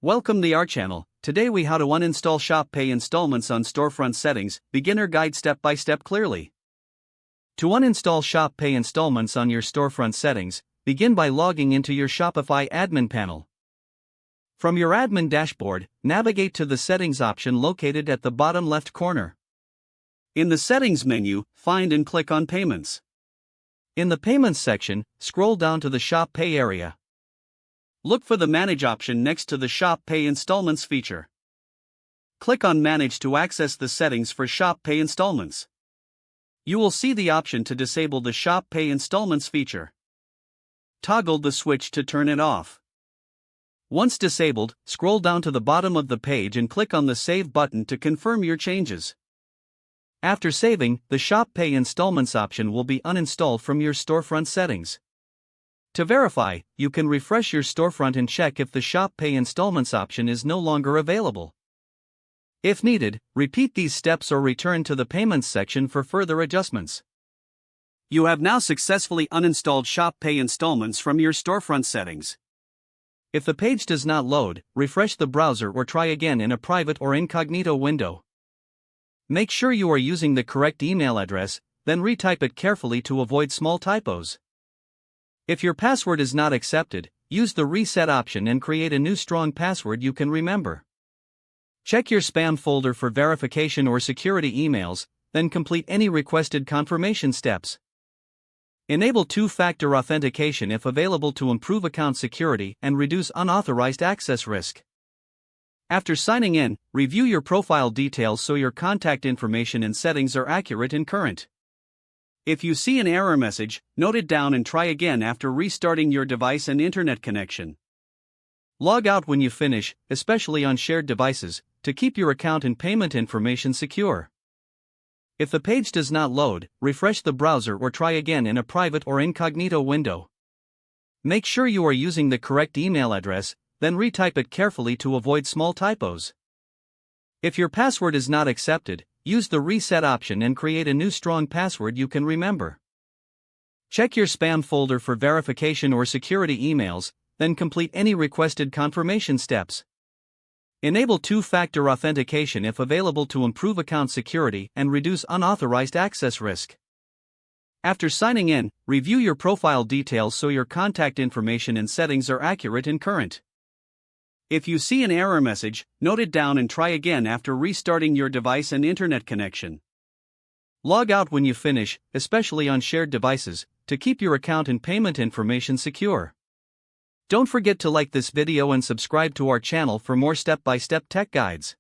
Welcome to our channel. Today we how to uninstall Shop Pay Installments on Storefront settings, beginner guide step by step clearly. To uninstall Shop Pay Installments on your Storefront settings, begin by logging into your Shopify admin panel. From your admin dashboard, navigate to the settings option located at the bottom left corner. In the settings menu, find and click on payments. In the payments section, scroll down to the Shop Pay area. Look for the Manage option next to the Shop Pay Installments feature. Click on Manage to access the settings for Shop Pay Installments. You will see the option to disable the Shop Pay Installments feature. Toggle the switch to turn it off. Once disabled, scroll down to the bottom of the page and click on the Save button to confirm your changes. After saving, the Shop Pay Installments option will be uninstalled from your Storefront settings. To verify, you can refresh your storefront and check if the Shop Pay Installments option is no longer available. If needed, repeat these steps or return to the Payments section for further adjustments. You have now successfully uninstalled Shop Pay Installments from your storefront settings. If the page does not load, refresh the browser or try again in a private or incognito window. Make sure you are using the correct email address, then retype it carefully to avoid small typos. If your password is not accepted, use the reset option and create a new strong password you can remember. Check your spam folder for verification or security emails, then complete any requested confirmation steps. Enable two-factor authentication if available to improve account security and reduce unauthorized access risk. After signing in, review your profile details so your contact information and settings are accurate and current. If you see an error message, note it down and try again after restarting your device and internet connection. Log out when you finish, especially on shared devices, to keep your account and payment information secure. If the page does not load, refresh the browser or try again in a private or incognito window. Make sure you are using the correct email address, then retype it carefully to avoid small typos. If your password is not accepted, use the reset option and create a new strong password you can remember. Check your spam folder for verification or security emails, then complete any requested confirmation steps. Enable two-factor authentication if available to improve account security and reduce unauthorized access risk. After signing in, review your profile details so your contact information and settings are accurate and current. If you see an error message, note it down and try again after restarting your device and internet connection. Log out when you finish, especially on shared devices, to keep your account and payment information secure. Don't forget to like this video and subscribe to our channel for more step-by-step tech guides.